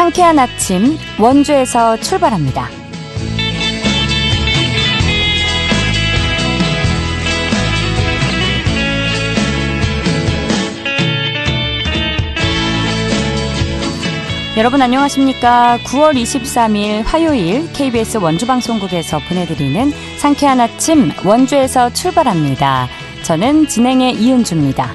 상쾌한 아침 원주에서 출발합니다. 여러분 안녕하십니까? 9월 23일 화요일 KBS 원주방송국에서 보내드리는 상쾌한 아침 원주에서 출발합니다. 저는 진행의 이은주입니다.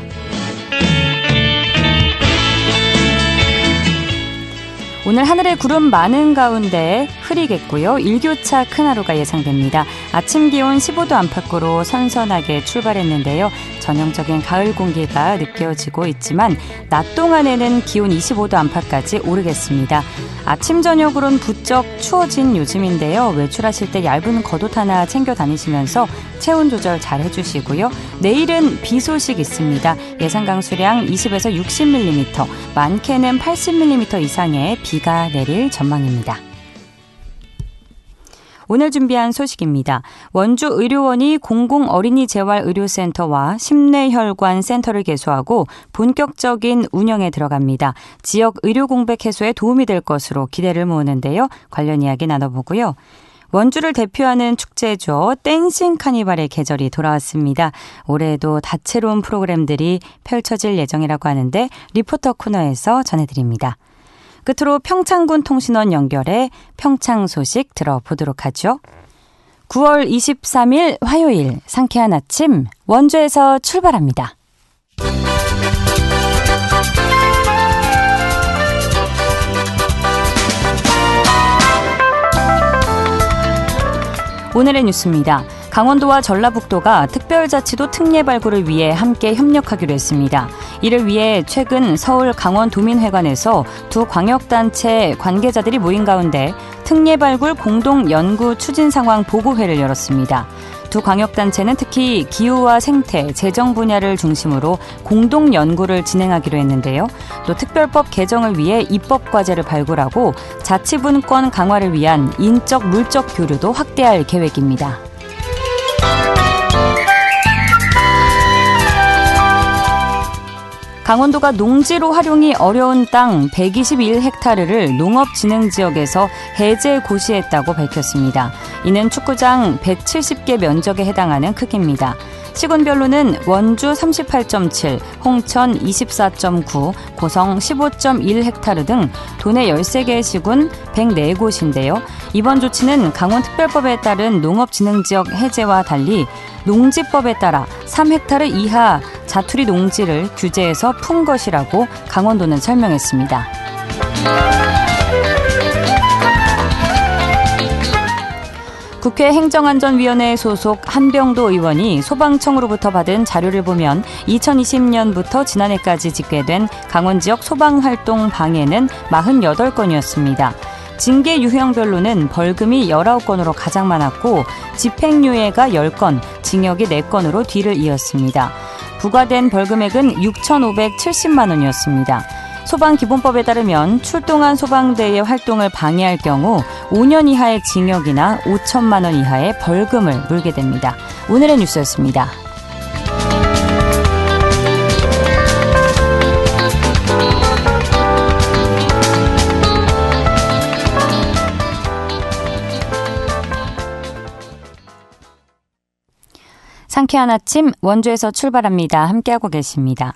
오늘 하늘에 구름 많은 가운데 흐리겠고요. 일교차 큰 하루가 예상됩니다. 아침 기온 15도 안팎으로 선선하게 출발했는데요. 전형적인 가을 공기가 느껴지고 있지만 낮 동안에는 기온 25도 안팎까지 오르겠습니다. 아침 저녁으로는 부쩍 추워진 요즘인데요. 외출하실 때 얇은 겉옷 하나 챙겨 다니시면서 체온 조절 잘 해주시고요. 내일은 비 소식 있습니다. 예상 강수량 20에서 60mm, 많게는 80mm 이상의 비가 내릴 전망입니다. 오늘 준비한 소식입니다. 원주 의료원이 공공어린이재활의료센터와 심내혈관 센터를 개소하고 본격적인 운영에 들어갑니다. 지역 의료 공백 해소에 도움이 될 것으로 기대를 모으는데요. 관련 이야기 나눠보고요. 원주를 대표하는 축제죠. 댄싱 카니발의 계절이 돌아왔습니다. 올해에도 다채로운 프로그램들이 펼쳐질 예정이라고 하는데 리포터 코너에서 전해드립니다. 끝으로 평창군 통신원 연결해 평창 소식 들어보도록 하죠. 9월 23일 화요일 상쾌한 아침 원주에서 출발합니다. 오늘의 뉴스입니다. 강원도와 전라북도가 특별자치도 특례 발굴을 위해 함께 협력하기로 했습니다. 이를 위해 최근 서울 강원도민회관에서 두 광역단체 관계자들이 모인 가운데 특례 발굴 공동 연구 추진 상황 보고회를 열었습니다. 두 광역단체는 특히 기후와 생태, 재정 분야를 중심으로 공동 연구를 진행하기로 했는데요. 또 특별법 개정을 위해 입법과제를 발굴하고 자치분권 강화를 위한 인적, 물적 교류도 확대할 계획입니다. 강원도가 농지로 활용이 어려운 땅 121헥타르를 농업진흥지역에서 해제 고시했다고 밝혔습니다. 이는 축구장 170개 면적에 해당하는 크기입니다. 시군별로는 원주 38.7, 홍천 24.9, 고성 15.1헥타르 등 도내 13개의 시군 104곳인데요. 이번 조치는 강원특별법에 따른 농업진흥지역 해제와 달리 농지법에 따라 3헥타르 이하 자투리 농지를 규제해서 푼 것이라고 강원도는 설명했습니다. 국회 행정안전위원회 소속 한병도 의원이 소방청으로부터 받은 자료를 보면 2020년부터 지난해까지 집계된 강원 지역 소방활동 방해는 48건이었습니다. 징계 유형별로는 벌금이 19건으로 가장 많았고 집행유예가 10건, 징역이 4건으로 뒤를 이었습니다. 부과된 벌금액은 6,570만 원이었습니다. 소방기본법에 따르면 출동한 소방대의 활동을 방해할 경우 5년 이하의 징역이나 5천만 원 이하의 벌금을 물게 됩니다. 오늘의 뉴스였습니다. 상쾌한 아침 원주에서 출발합니다. 함께하고 계십니다.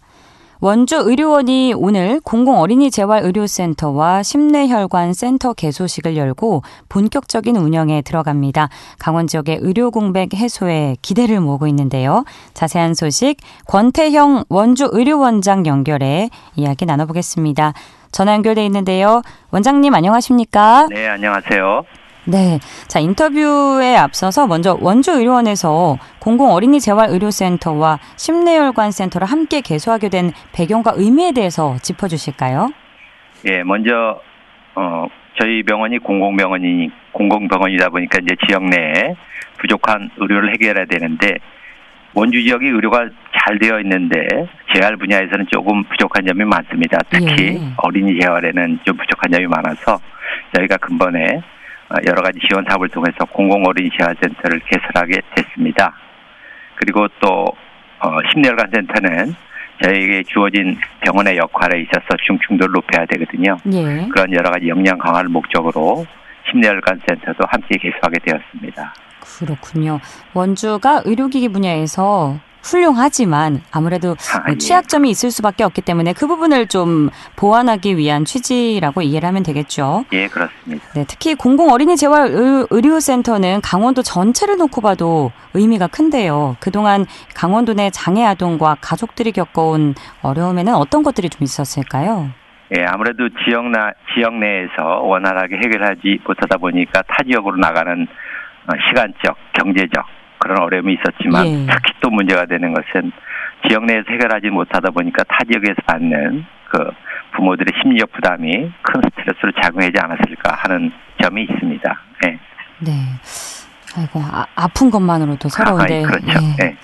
원주 의료원이 오늘 공공어린이재활의료센터와 심내혈관 센터 개소식을 열고 본격적인 운영에 들어갑니다. 강원 지역의 의료 공백 해소에 기대를 모으고 있는데요. 자세한 소식 권태형 원주 의료원장 연결해 이야기 나눠보겠습니다. 전화 연결돼 있는데요. 원장님 안녕하십니까? 네, 안녕하세요. 네, 자 인터뷰에 앞서서 먼저 원주 의료원에서 공공어린이재활의료센터와 심내혈관 센터를 함께 개소하게 된 배경과 의미에 대해서 짚어주실까요? 예, 먼저 저희 병원이 공공병원이다 보니까 이제 지역 내에 부족한 의료를 해결해야 되는데 원주 지역이 의료가 잘 되어 있는데 재활 분야에서는 조금 부족한 점이 많습니다. 특히 어린이 재활에는 좀 부족한 점이 많아서 저희가 근본에 여러 가지 지원 사업을 통해서 공공어린이재활센터를 개설하게 됐습니다. 그리고 또 심내혈관 센터는 저희에게 주어진 병원의 역할에 있어서 중증도를 높여야 되거든요. 예. 그런 여러 가지 역량 강화를 목적으로 심내혈관 센터도 함께 개소하게 되었습니다. 그렇군요. 원주가 의료기기 분야에서 훌륭하지만 아무래도 예. 취약점이 있을 수밖에 없기 때문에 그 부분을 좀 보완하기 위한 취지라고 이해를 하면 되겠죠. 예, 그렇습니다. 네, 특히 공공어린이재활의료센터는 강원도 전체를 놓고 봐도 의미가 큰데요. 그동안 강원도 내 장애 아동과 가족들이 겪어온 어려움에는 어떤 것들이 좀 있었을까요? 예, 아무래도 지역 내에서 원활하게 해결하지 못하다 보니까 타 지역으로 나가는 시간적, 경제적 그런 어려움이 있었지만 예. 특히 또 문제가 되는 것은 지역 내에서 해결하지 못하다 보니까 타 지역에서 받는 그 부모들의 심리적 부담이 큰 스트레스로 작용하지 않았을까 하는 점이 있습니다. 네. 네. 아이고, 아픈 것만으로도 서러운데. 그렇죠. 예. 네.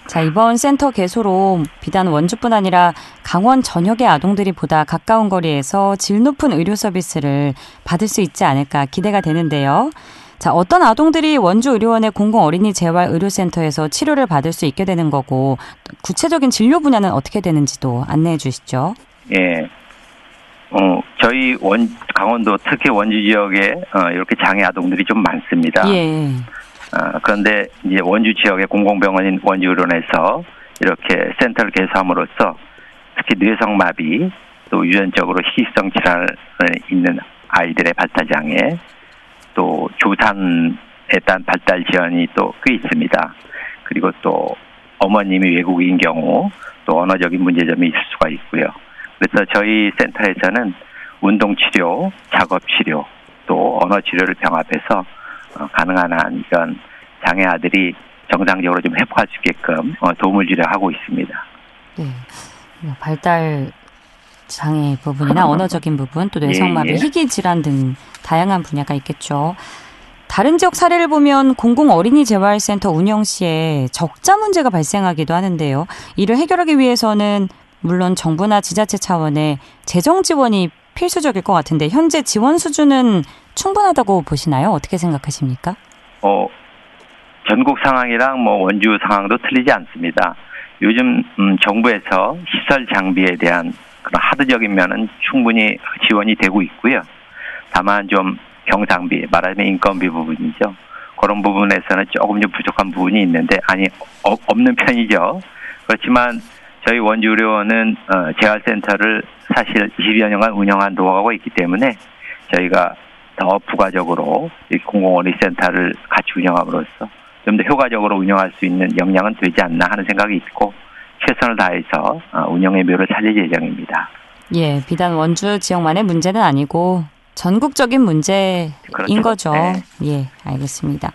자, 이번 센터 개소로 비단 원주뿐 아니라 강원 전역의 아동들이 보다 가까운 거리에서 질 높은 의료 서비스를 받을 수 있지 않을까 기대가 되는데요. 자, 어떤 아동들이 원주의료원의 공공어린이재활의료센터에서 치료를 받을 수 있게 되는 거고 구체적인 진료 분야는 어떻게 되는지도 안내해 주시죠. 예. 저희 강원도 특히 원주 지역에 이렇게 장애 아동들이 좀 많습니다. 예. 그런데 이제 원주 지역의 공공병원인 원주의료원에서 이렇게 센터를 개소함으로써 특히 뇌성마비 또 유전적으로 희귀성 질환을 있는 아이들의 발달 장애 또 조산에 따른 발달 지연이 또 꽤 있습니다. 그리고 또 어머님이 외국인 경우 또 언어적인 문제점이 있을 수가 있고요. 그래서 저희 센터에서는 운동치료, 작업치료, 또 언어치료를 병합해서 가능한 한 이런 장애 아들이 정상적으로 좀 회복할 수 있게끔 도움을 주려 하고 있습니다. 네. 발달 장애 부분이나 언어적인 부분, 또 뇌성마비, 예. 희귀 질환 등 다양한 분야가 있겠죠. 다른 지역 사례를 보면 공공어린이재활센터 운영 시에 적자 문제가 발생하기도 하는데요. 이를 해결하기 위해서는 물론 정부나 지자체 차원의 재정 지원이 필수적일 것 같은데 현재 지원 수준은 충분하다고 보시나요? 어떻게 생각하십니까? 전국 상황이랑 원주 상황도 틀리지 않습니다. 요즘 정부에서 시설 장비에 대한 그런 하드적인 면은 충분히 지원이 되고 있고요. 다만 좀 경상비, 말하자면 인건비 부분이죠. 그런 부분에서는 조금 좀 부족한 부분이 있는데 없는 편이죠. 그렇지만 저희 원주의료원은 재활센터를 사실 20여 년간 운영한 노하우가 있기 때문에 저희가 더 부가적으로 공공어린이센터를 같이 운영함으로써 좀 더 효과적으로 운영할 수 있는 역량은 되지 않나 하는 생각이 있고 최선을 다해서 운영의 묘를 살릴 예정입니다. 예, 비단 원주 지역만의 문제는 아니고 전국적인 문제인 그렇죠. 거죠. 네. 예, 알겠습니다.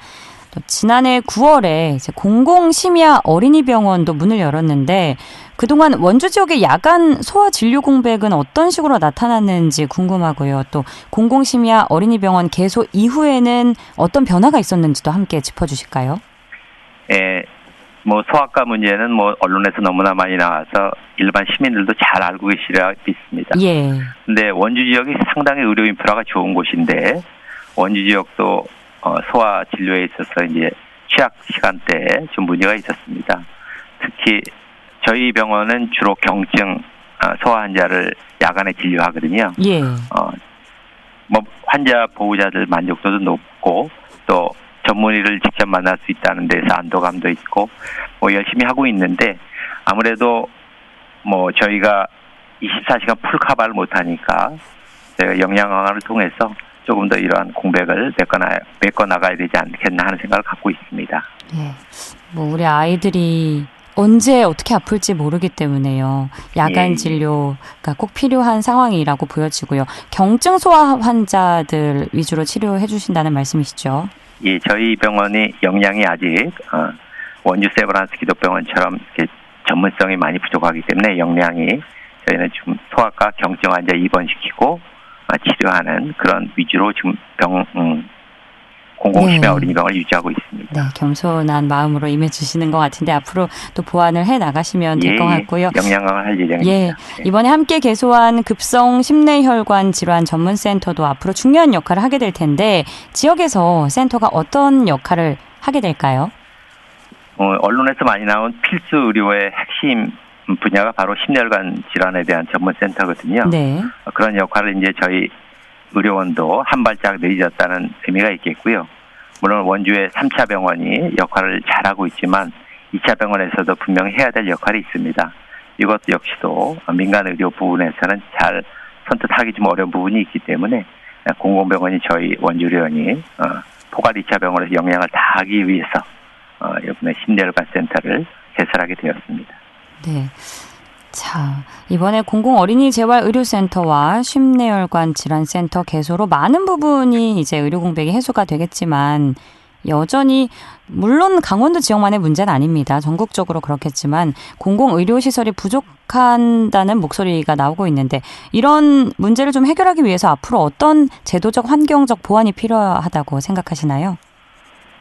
또 지난해 9월에 이제 공공심야 어린이병원도 문을 열었는데 그동안 원주 지역의 야간 소아 진료 공백은 어떤 식으로 나타났는지 궁금하고요. 또 공공심야 어린이병원 개소 이후에는 어떤 변화가 있었는지도 함께 짚어주실까요? 예, 소아과 문제는 언론에서 너무나 많이 나와서 일반 시민들도 잘 알고 계시리라 믿습니다. 예. 근데 원주 지역이 상당히 의료 인프라가 좋은 곳인데 원주 지역도 소아 진료에 있어서 이제 취약 시간대에 좀 문제가 있었습니다. 특히 저희 병원은 주로 경증 소아 환자를 야간에 진료하거든요. 예. 환자 보호자들 만족도도 높고 또 전문의를 직접 만날 수 있다는 데서 안도감도 있고 열심히 하고 있는데 아무래도 저희가 24시간 풀커버를 못하니까 저희가 역량 강화를 통해서 조금 더 이러한 공백을 메꿔 나가야 되지 않겠나 하는 생각을 갖고 있습니다. 예. 우리 아이들이 언제 어떻게 아플지 모르기 때문에요. 야간 진료가 꼭 필요한 상황이라고 보여지고요. 경증 소아 환자들 위주로 치료해 주신다는 말씀이시죠? 예, 저희 병원이 역량이 아직 원주 세브란스 기독병원처럼 이렇게 전문성이 많이 부족하기 때문에 역량이 저희는 지금 소아과 경증 환자 입원시키고 치료하는 그런 위주로 지금 공공심야 어린이병원을 유지하고 있습니다. 네, 겸손한 마음으로 임해주시는 것 같은데 앞으로 또 보완을 해 나가시면 될 것 같고요. 역량강을 할 예정입니다. 예, 이번에 함께 개소한 급성 심내혈관 질환 전문센터도 앞으로 중요한 역할을 하게 될 텐데 지역에서 센터가 어떤 역할을 하게 될까요? 언론에서 많이 나온 필수 의료의 핵심 분야가 바로 심혈관 질환에 대한 전문 센터거든요. 네. 그런 역할을 이제 저희 의료원도 한 발짝 늦어졌다는 의미가 있겠고요. 물론 원주의 3차 병원이 역할을 잘하고 있지만 2차 병원에서도 분명히 해야 될 역할이 있습니다. 이것 역시도 민간 의료 부분에서는 잘 선뜻하기 좀 어려운 부분이 있기 때문에 공공병원이 저희 원주의료원이 포괄 2차 병원에서 역량을 다하기 위해서 이번에 심혈관 센터를 개설하게 되었습니다. 네. 자, 이번에 공공어린이재활의료센터와 심내혈관 질환센터 개소로 많은 부분이 이제 의료 공백이 해소가 되겠지만 여전히 물론 강원도 지역만의 문제는 아닙니다. 전국적으로 그렇겠지만 공공의료시설이 부족한다는 목소리가 나오고 있는데 이런 문제를 좀 해결하기 위해서 앞으로 어떤 제도적 환경적 보완이 필요하다고 생각하시나요?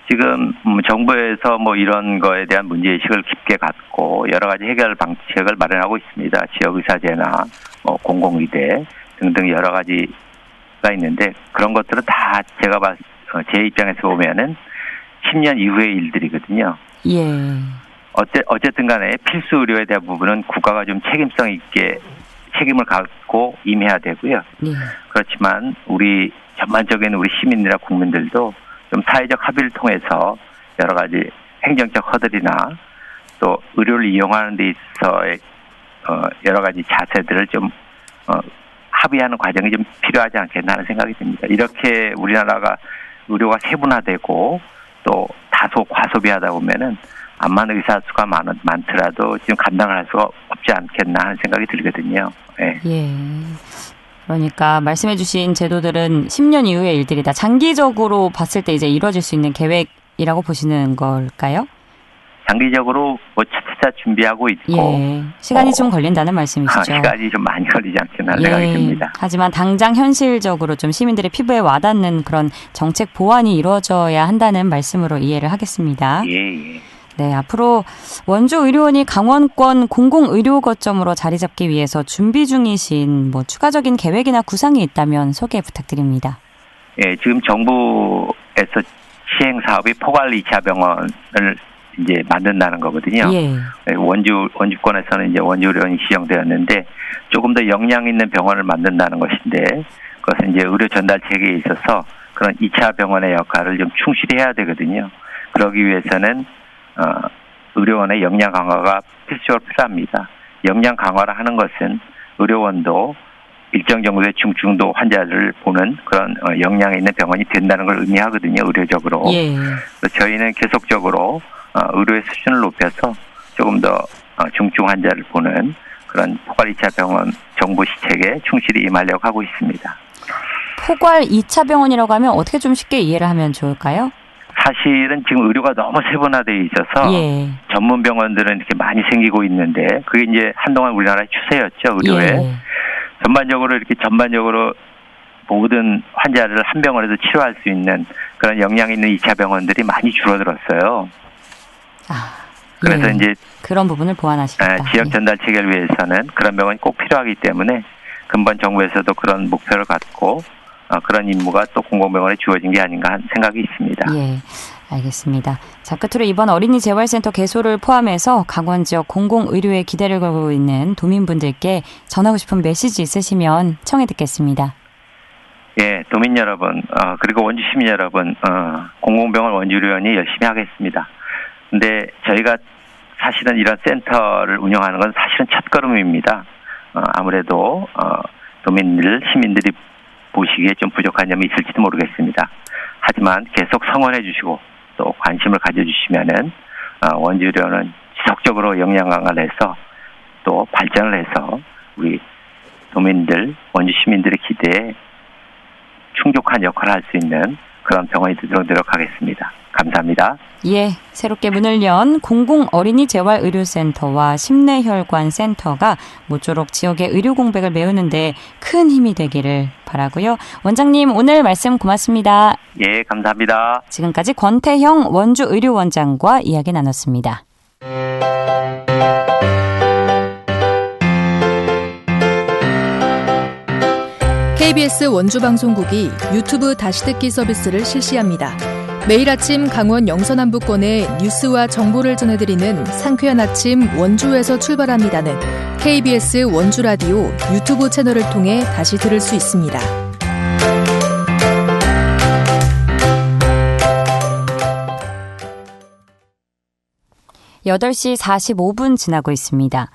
지금 정부에서 이런 거에 대한 문제의식을 깊게 갖고 여러 가지 해결 방책을 마련하고 있습니다. 지역의사제나 공공의대 등등 여러 가지가 있는데 그런 것들은 다 제 입장에서 보면은 10년 이후의 일들이거든요. 예. 어쨌든 간에 필수 의료에 대한 부분은 국가가 좀 책임성 있게 책임을 갖고 임해야 되고요. 예. 그렇지만 전반적인 우리 시민이나 국민들도 좀 사회적 합의를 통해서 여러 가지 행정적 허들이나 또 의료를 이용하는 데 있어서의 여러 가지 자세들을 좀 합의하는 과정이 좀 필요하지 않겠나 하는 생각이 듭니다. 이렇게 우리나라가 의료가 세분화되고 또 다소 과소비하다 보면은 암만 의사 수가 많더라도 지금 감당을 할 수가 없지 않겠나 하는 생각이 들거든요. 네. 예. 그러니까 말씀해 주신 제도들은 10년 이후의 일들이다. 장기적으로 봤을 때 이제 이루어질 수 있는 계획이라고 보시는 걸까요? 장기적으로 차차 준비하고 있고 예. 시간이 좀 걸린다는 말씀이시죠? 시간이 좀 많이 걸리지 않겠나 하는 생각이 듭니다. 하지만 당장 현실적으로 좀 시민들의 피부에 와닿는 그런 정책 보완이 이루어져야 한다는 말씀으로 이해를 하겠습니다. 예. 네, 앞으로 원주의료원이 강원권 공공의료 거점으로 자리 잡기 위해서 준비 중이신 추가적인 계획이나 구상이 있다면 소개 부탁드립니다. 예, 지금 정부에서 시행 사업이 포괄 2차 병원을 이제 만든다는 거거든요. 예. 원주권에서는 이제 원주의료원이 지정되었는데 조금 더 역량 있는 병원을 만든다는 것인데 그것은 이제 의료 전달 체계에 있어서 그런 2차 병원의 역할을 좀 충실히 해야 되거든요. 그러기 위해서는 의료원의 역량 강화가 필수적으로 필요합니다. 역량 강화를 하는 것은 의료원도 일정 정도의 중증도 환자를 보는 그런 역량이 있는 병원이 된다는 걸 의미하거든요. 의료적으로. 예. 그래서 저희는 계속적으로 의료의 수준을 높여서 조금 더 중증 환자를 보는 그런 포괄 2차 병원 정부 시책에 충실히 임하려고 하고 있습니다. 포괄 2차 병원이라고 하면 어떻게 좀 쉽게 이해를 하면 좋을까요? 사실은 지금 의료가 너무 세분화되어 있어서 예. 전문 병원들은 이렇게 많이 생기고 있는데 그게 이제 한동안 우리나라의 추세였죠. 의료에. 예. 전반적으로 모든 환자를 한 병원에서 치료할 수 있는 그런 역량 있는 2차 병원들이 많이 줄어들었어요. 그래서 이제 그런 부분을 보완하시겠다. 지역 전달 체계를 위해서는 그런 병원이 꼭 필요하기 때문에 근본 정부에서도 그런 목표를 갖고 그런 임무가 또 공공병원에 주어진 게 아닌가 하는 생각이 있습니다. 예, 알겠습니다. 자, 끝으로 이번 어린이재활센터 개소를 포함해서 강원 지역 공공의료에 기대를 걸고 있는 도민분들께 전하고 싶은 메시지 있으시면 청해 듣겠습니다. 예, 도민 여러분, 그리고 원주 시민 여러분, 공공병원 원주의료원이 열심히 하겠습니다. 근데 저희가 사실은 이런 센터를 운영하는 건 사실은 첫걸음입니다. 아무래도 시민들이 보시기에 좀 부족한 점이 있을지도 모르겠습니다. 하지만 계속 성원해 주시고 또 관심을 가져주시면은 원주의료원은 지속적으로 역량 강화를 해서 또 발전을 해서 우리 원주 시민들의 기대에 충족한 역할을 할 수 있는 그런 병원이 되도록 노력하겠습니다. 감사합니다. 예, 새롭게 문을 연 공공어린이재활의료센터와 심내혈관센터가 모쪼록 지역의 의료 공백을 메우는 데 큰 힘이 되기를 바라고요. 원장님, 오늘 말씀 고맙습니다. 예, 감사합니다. 지금까지 권태형 원주의료원장과 이야기 나눴습니다. KBS 원주방송국이 유튜브 다시 듣기 서비스를 실시합니다. 매일 아침 강원 영서남부권의 뉴스와 정보를 전해드리는 상쾌한 아침 원주에서 출발합니다는 KBS 원주 라디오 유튜브 채널을 통해 다시 들을 수 있습니다. 8시 45분 지나고 있습니다.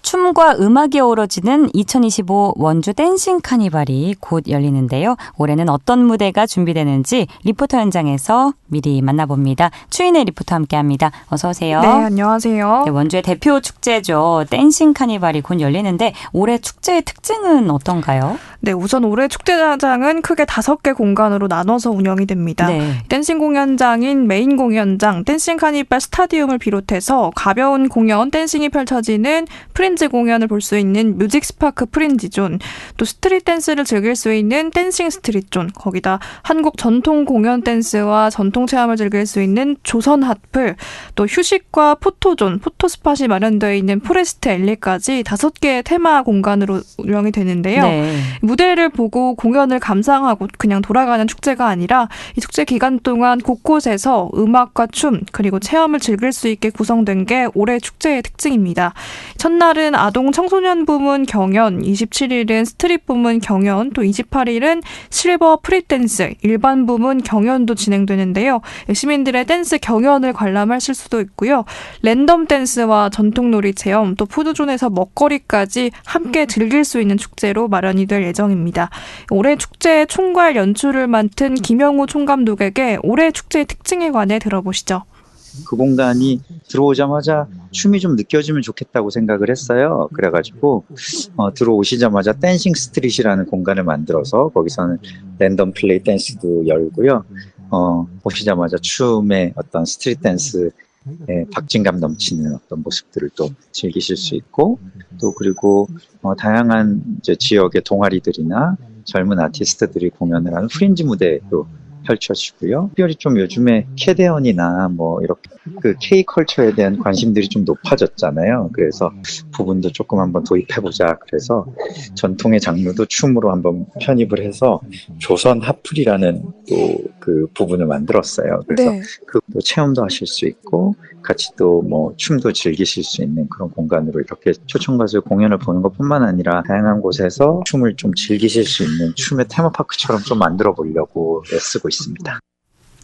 춤과 음악이 어우러지는 2025 원주 댄싱 카니발이 곧 열리는데요. 올해는 어떤 무대가 준비되는지 리포터 현장에서 미리 만나봅니다. 추인혜 리포터 함께합니다. 어서 오세요. 네, 안녕하세요. 네, 원주의 대표 축제죠. 댄싱 카니발이 곧 열리는데 올해 축제의 특징은 어떤가요? 네, 우선 올해 축제장은 크게 5개 공간으로 나눠서 운영이 됩니다. 네. 댄싱 공연장인 메인 공연장, 댄싱 카니발 스타디움을 비롯해서 가벼운 공연, 댄싱이 펼쳐지는 프린지 공연을 볼 수 있는 뮤직 스파크 프린지 존, 또 스트릿 댄스를 즐길 수 있는 댄싱 스트릿 존, 거기다 한국 전통 공연 댄스와 전통 체험을 즐길 수 있는 조선 핫플, 또 휴식과 포토존, 포토스팟이 마련되어 있는 포레스트 앨리까지 5개의 테마 공간으로 운영이 되는데요. 네. 무대를 보고 공연을 감상하고 그냥 돌아가는 축제가 아니라 이 축제 기간 동안 곳곳에서 음악과 춤 그리고 체험을 즐길 수 있게 구성된 게 올해 축제의 특징입니다. 첫날은 아동 청소년 부문 경연, 27일은 스트릿 부문 경연, 또 28일은 실버 프리댄스, 일반 부문 경연도 진행되는데요. 시민들의 댄스 경연을 관람하실 수도 있고요. 랜덤 댄스와 전통놀이 체험, 또 푸드존에서 먹거리까지 함께 즐길 수 있는 축제로 마련이 될 예정입니다. 올해 축제의 총괄 연출을 맡은 김영우 총감독에게 올해 축제의 특징에 관해 들어보시죠. 그 공간이 들어오자마자 춤이 좀 느껴지면 좋겠다고 생각을 했어요. 그래가지고 들어오시자마자 댄싱 스트릿이라는 공간을 만들어서 거기서는 랜덤 플레이 댄스도 열고요. 오시자마자 춤의 어떤 스트릿 댄스의 박진감 넘치는 어떤 모습들을 또 즐기실 수 있고, 또 그리고 다양한 이제 지역의 동아리들이나 젊은 아티스트들이 공연을 하는 프린지 무대도 펼쳐지고요. 특별히 좀 요즘에 캐대언이나 뭐 이렇게 그 K컬처에 대한 관심들이 좀 높아졌잖아요. 그래서 부분도 조금 한번 도입해보자. 그래서 전통의 장르도 춤으로 한번 편입을 해서 조선 핫플이라는 또 그 부분을 만들었어요. 그래서 네. 그 체험도 하실 수 있고 같이 또 뭐 춤도 즐기실 수 있는 그런 공간으로 이렇게 초청 가수 공연을 보는 것뿐만 아니라 다양한 곳에서 춤을 좀 즐기실 수 있는 춤의 테마파크처럼 좀 만들어 보려고 애쓰고 있습니다.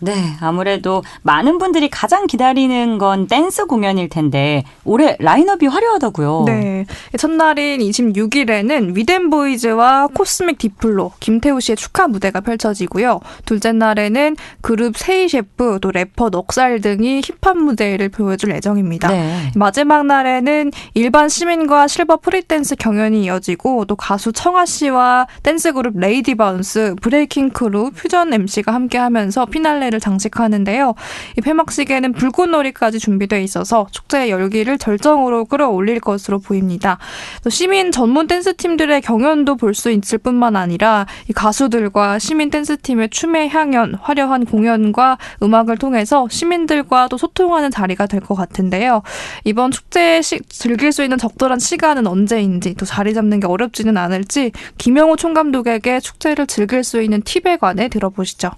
네, 아무래도 많은 분들이 가장 기다리는 건 댄스 공연일 텐데 올해 라인업이 화려하다고요. 네, 첫날인 26일에는 위덴보이즈와 코스믹 디플로, 김태우 씨의 축하 무대가 펼쳐지고요. 둘째 날에는 그룹 세이 셰프, 또 래퍼 넉살 등이 힙합 무대를 보여줄 예정입니다. 네. 마지막 날에는 일반 시민과 실버 프리댄스 경연이 이어지고, 또 가수 청아 씨와 댄스 그룹 레이디 바운스, 브레이킹 크루, 퓨전 MC가 함께하면서 피날레 를 장식하는데요. 이 폐막식에는 불꽃놀이까지 준비되어 있어서 축제의 열기를 절정으로 끌어올릴 것으로 보입니다. 또 시민 전문 댄스팀들의 경연도 볼 수 있을 뿐만 아니라 이 가수들과 시민 댄스팀의 춤의 향연, 화려한 공연과 음악을 통해서 시민들과 또 소통하는 자리가 될 것 같은데요. 이번 축제에 즐길 수 있는 적절한 시간은 언제인지, 또 자리 잡는 게 어렵지는 않을지 김영우 총감독에게 축제를 즐길 수 있는 팁에 관해 들어보시죠.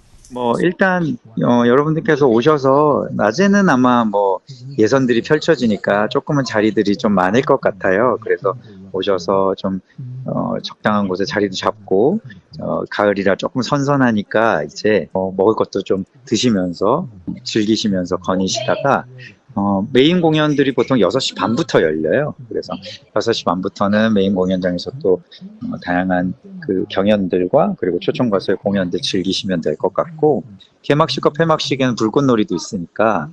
일단 여러분들께서 오셔서 낮에는 아마 예선들이 펼쳐지니까 조금은 자리들이 좀 많을 것 같아요. 그래서 오셔서 좀 적당한 곳에 자리도 잡고, 가을이라 조금 선선하니까 이제 먹을 것도 좀 드시면서 즐기시면서 거니시다가 메인 공연들이 보통 6시 반부터 열려요. 그래서 6시 반부터는 메인 공연장에서 또 다양한 그 경연들과 그리고 초청 가수의 공연들 즐기시면 될 것 같고, 개막식과 폐막식에는 불꽃놀이도 있으니까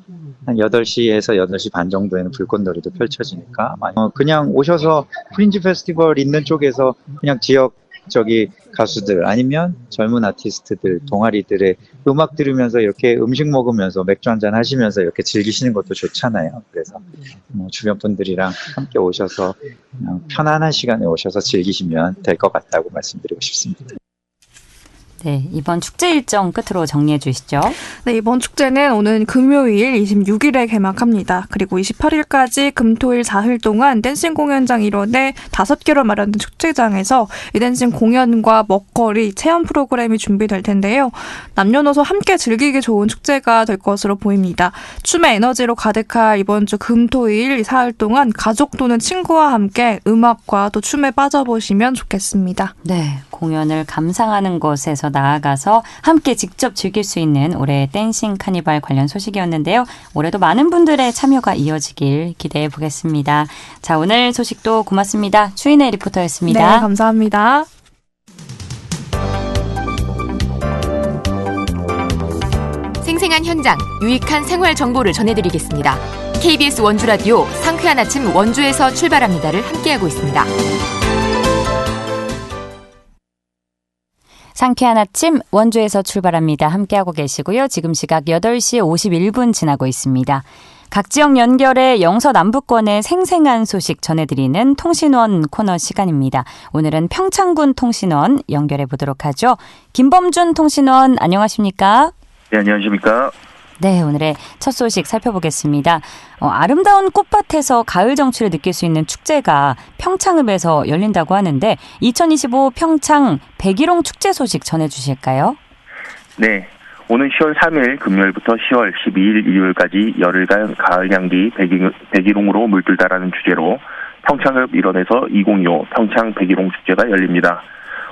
한 8시에서 8시 반 정도에는 불꽃놀이도 펼쳐지니까 그냥 오셔서 프린지 페스티벌 있는 쪽에서 그냥 지역적인 가수들 아니면 젊은 아티스트들, 동아리들의 음악 들으면서 이렇게 음식 먹으면서 맥주 한잔 하시면서 이렇게 즐기시는 것도 좋잖아요. 그래서 주변 분들이랑 함께 오셔서 그냥 편안한 시간에 오셔서 즐기시면 될 것 같다고 말씀드리고 싶습니다. 네, 이번 축제 일정 끝으로 정리해 주시죠. 네, 이번 축제는 오는 금요일 26일에 개막합니다. 그리고 28일까지 금토일 4일 동안 댄싱 공연장 일원에 5개로 마련된 축제장에서 이 댄싱 공연과 먹거리, 체험 프로그램이 준비될 텐데요. 남녀노소 함께 즐기기 좋은 축제가 될 것으로 보입니다. 춤의 에너지로 가득할 이번 주 금토일 4일 동안 가족 또는 친구와 함께 음악과 또 춤에 빠져보시면 좋겠습니다. 네, 공연을 감상하는 곳에서 나아가서 함께 직접 즐길 수 있는 올해의 댄싱 카니발 관련 소식이었는데요. 올해도 많은 분들의 참여가 이어지길 기대해 보겠습니다. 자, 오늘 소식도 고맙습니다. 추인혜 리포터였습니다. 네, 감사합니다. 생생한 현장, 유익한 생활 정보를 전해드리겠습니다. KBS 원주라디오 상쾌한 아침 원주에서 출발합니다를 함께하고 있습니다. 상쾌한 아침 원주에서 출발합니다. 함께하고 계시고요. 지금 시각 8시 51분 지나고 있습니다. 각 지역 연결해 영서 남부권의 생생한 소식 전해드리는 통신원 코너 시간입니다. 오늘은 평창군 통신원 연결해 보도록 하죠. 김범준 통신원 안녕하십니까? 네, 안녕하십니까? 네, 오늘의 첫 소식 살펴보겠습니다. 아름다운 꽃밭에서 가을 정취를 느낄 수 있는 축제가 평창읍에서 열린다고 하는데 2025 평창 백일홍 축제 소식 전해주실까요? 네, 오는 10월 3일 금요일부터 10월 12일 일요일까지 열흘간 가을 향기 백일홍으로 물들다라는 주제로 평창읍 일원에서 2025 평창 백일홍 축제가 열립니다.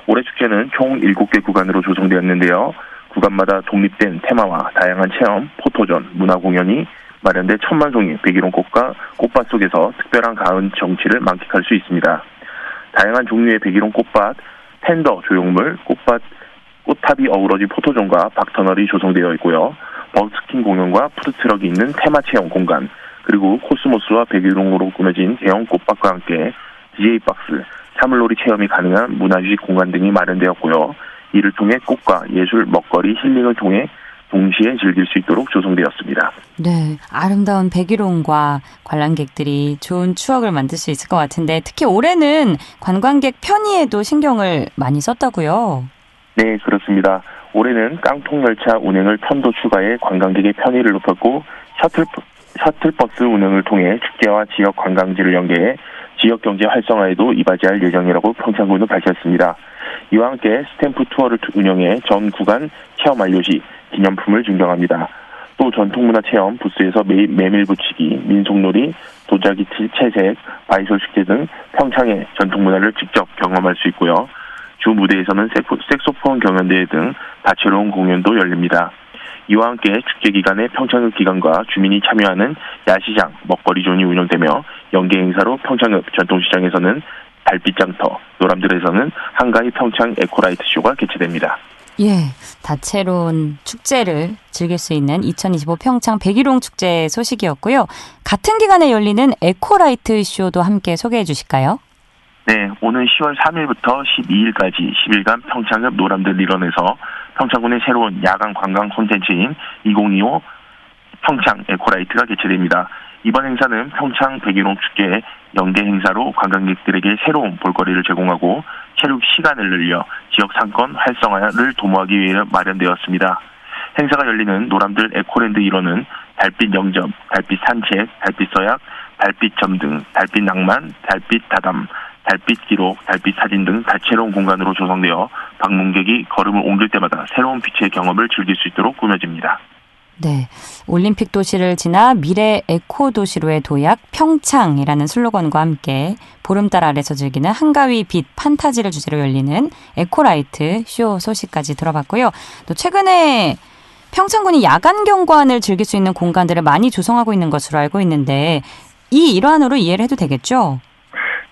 올해 축제는 총 7개 구간으로 조성되었는데요. 구간마다 독립된 테마와 다양한 체험, 포토전, 문화공연이 마련돼 천만 송이 백일홍 꽃과 꽃밭 속에서 특별한 가을 정취를 만끽할 수 있습니다. 다양한 종류의 백일홍 꽃밭, 텐더 조형물, 꽃탑이 어우러진 포토존과 박터널이 조성되어 있고요. 버스킹 공연과 푸드트럭이 있는 테마 체험 공간, 그리고 코스모스와 백일홍으로 꾸며진 대형 꽃밭과 함께 DJ 박스, 사물놀이 체험이 가능한 문화유식 공간 등이 마련되었고요. 이를 통해 꽃과 예술, 먹거리, 힐링을 통해 동시에 즐길 수 있도록 조성되었습니다. 네, 아름다운 백일홍과 관람객들이 좋은 추억을 만들 수 있을 것 같은데 특히 올해는 관광객 편의에도 신경을 많이 썼다고요? 네, 그렇습니다. 올해는 깡통열차 운행을 편도 추가해 관광객의 편의를 높였고 셔틀버스 운행을 통해 축제와 지역 관광지를 연계해 지역 경제 활성화에도 이바지할 예정이라고 평창군은 밝혔습니다. 이와 함께 스탬프 투어를 운영해 전 구간 체험 완료 시 기념품을 증정합니다. 또 전통문화 체험 부스에서 메밀 붙이기, 민속놀이, 도자기 채색, 바이솔 축제 등 평창의 전통문화를 직접 경험할 수 있고요. 주 무대에서는 색소폰 경연대회 등 다채로운 공연도 열립니다. 이와 함께 축제 기간에 평창읍 기관과 주민이 참여하는 야시장, 먹거리존이 운영되며 연계 행사로 평창읍 전통시장에서는 달빛장터, 노람들에서는 한가위 평창 에코라이트 쇼가 개최됩니다. 예, 다채로운 축제를 즐길 수 있는 2025 평창 백일홍 축제 소식이었고요. 같은 기간에 열리는 에코라이트 쇼도 함께 소개해 주실까요? 네, 오는 10월 3일부터 12일까지 10일간 평창읍 노람들 일원에서 평창군의 새로운 야간 관광 콘텐츠인 2025 평창 에코라이트가 개최됩니다. 이번 행사는 평창 백일홍 축제의 연계 행사로 관광객들에게 새로운 볼거리를 제공하고 체육 시간을 늘려 지역 상권 활성화를 도모하기 위해 마련되었습니다. 행사가 열리는 노람들 에코랜드 일원은 달빛 영접, 달빛 산책, 달빛 서약, 달빛 점등, 달빛 낭만, 달빛 다담, 달빛 기록, 달빛 사진 등 다채로운 공간으로 조성되어 방문객이 걸음을 옮길 때마다 새로운 빛의 경험을 즐길 수 있도록 꾸며집니다. 네, 올림픽 도시를 지나 미래 에코 도시로의 도약 평창이라는 슬로건과 함께 보름달 아래서 즐기는 한가위 빛 판타지를 주제로 열리는 에코라이트 쇼 소식까지 들어봤고요. 또 최근에 평창군이 야간 경관을 즐길 수 있는 공간들을 많이 조성하고 있는 것으로 알고 있는데 이 일환으로 이해를 해도 되겠죠?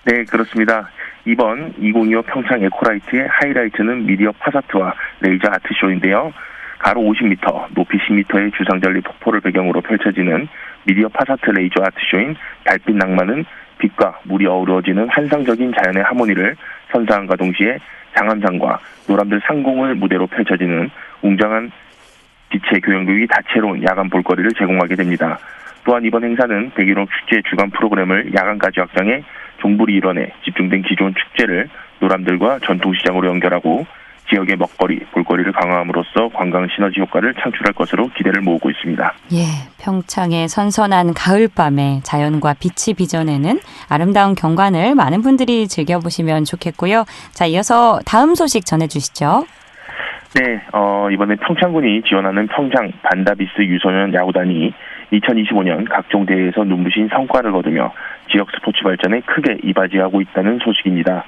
네, 그렇습니다. 이번 2025 평창 에코라이트의 하이라이트는 미디어 파사트와 레이저 아트쇼인데요. 가로 50m, 높이 10m의 주상절리 폭포를 배경으로 펼쳐지는 미디어 파사트 레이저 아트쇼인 달빛 낭만은 빛과 물이 어우러지는 환상적인 자연의 하모니를 선사함과 동시에 장암산과 노람들 상공을 무대로 펼쳐지는 웅장한 빛의 교연극이 다채로운 야간 볼거리를 제공하게 됩니다. 또한 이번 행사는 백일홍 축제 주간 프로그램을 야간까지 확장해 종부리 일원에 집중된 기존 축제를 노람들과 전통시장으로 연결하고 지역의 먹거리, 볼거리를 강화함으로써 관광 시너지 효과를 창출할 것으로 기대를 모으고 있습니다. 예, 평창의 선선한 가을밤에 자연과 빛이 빚어내는 아름다운 경관을 많은 분들이 즐겨보시면 좋겠고요. 자, 이어서 다음 소식 전해주시죠. 네, 이번에 평창군이 지원하는 평창 반다비스 유소년 야구단이 2025년 각종 대회에서 눈부신 성과를 거두며 지역 스포츠 발전에 크게 이바지하고 있다는 소식입니다.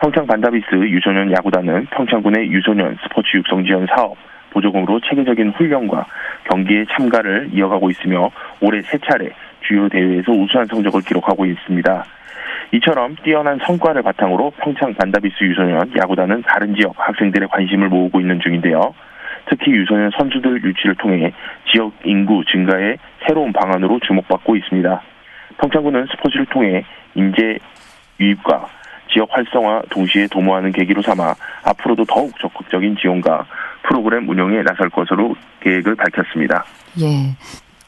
평창 반다비스 유소년 야구단은 평창군의 유소년 스포츠 육성 지원 사업, 보조금으로 체계적인 훈련과 경기에 참가를 이어가고 있으며 올해 3차례 주요 대회에서 우수한 성적을 기록하고 있습니다. 이처럼 뛰어난 성과를 바탕으로 평창 반다비스 유소년 야구단은 다른 지역 학생들의 관심을 모으고 있는 중인데요. 특히 유소년 선수들 유치를 통해 지역 인구 증가의 새로운 방안으로 주목받고 있습니다. 평창군은 스포츠를 통해 인재 유입과 지역 활성화 동시에 도모하는 계기로 삼아 앞으로도 더욱 적극적인 지원과 프로그램 운영에 나설 것으로 계획을 밝혔습니다. 예.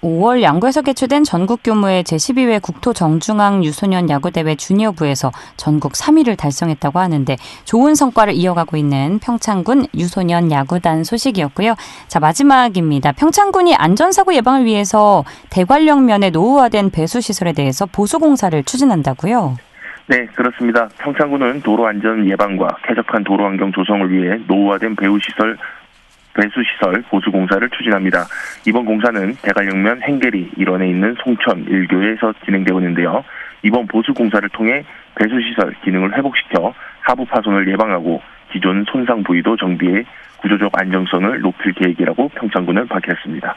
5월 양구에서 개최된 전국 규모의 제12회 국토정중앙 유소년 야구대회 주니어부에서 전국 3위를 달성했다고 하는데 좋은 성과를 이어가고 있는 평창군 유소년 야구단 소식이었고요. 자, 마지막입니다. 평창군이 안전사고 예방을 위해서 대관령면의 노후화된 배수시설에 대해서 보수공사를 추진한다고요? 네, 그렇습니다. 평창군은 도로 안전 예방과 쾌적한 도로 환경 조성을 위해 노후화된 배수시설 보수공사를 추진합니다. 이번 공사는 대관령면 행계리 일원에 있는 송천 1교에서 진행되고 있는데요. 이번 보수공사를 통해 배수시설 기능을 회복시켜 하부 파손을 예방하고 기존 손상 부위도 정비해 구조적 안정성을 높일 계획이라고 평창군은 밝혔습니다.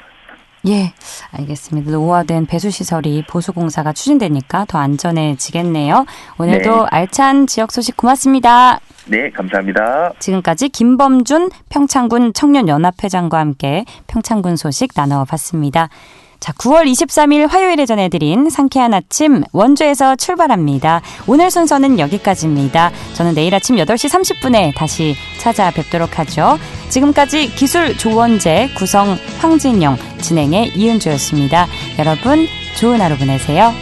예, 알겠습니다. 노후화된 배수시설이 보수공사가 추진되니까 더 안전해지겠네요. 오늘도 네. 알찬 지역 소식 고맙습니다. 네, 감사합니다. 지금까지 김범준 평창군 청년연합회장과 함께 평창군 소식 나눠봤습니다. 자, 9월 23일 화요일에 전해드린 상쾌한 아침 원주에서 출발합니다. 오늘 순서는 여기까지입니다. 저는 내일 아침 8시 30분에 다시 찾아뵙도록 하죠. 지금까지 기술 조원재, 구성 황진영, 진행의 이은주였습니다. 여러분 좋은 하루 보내세요.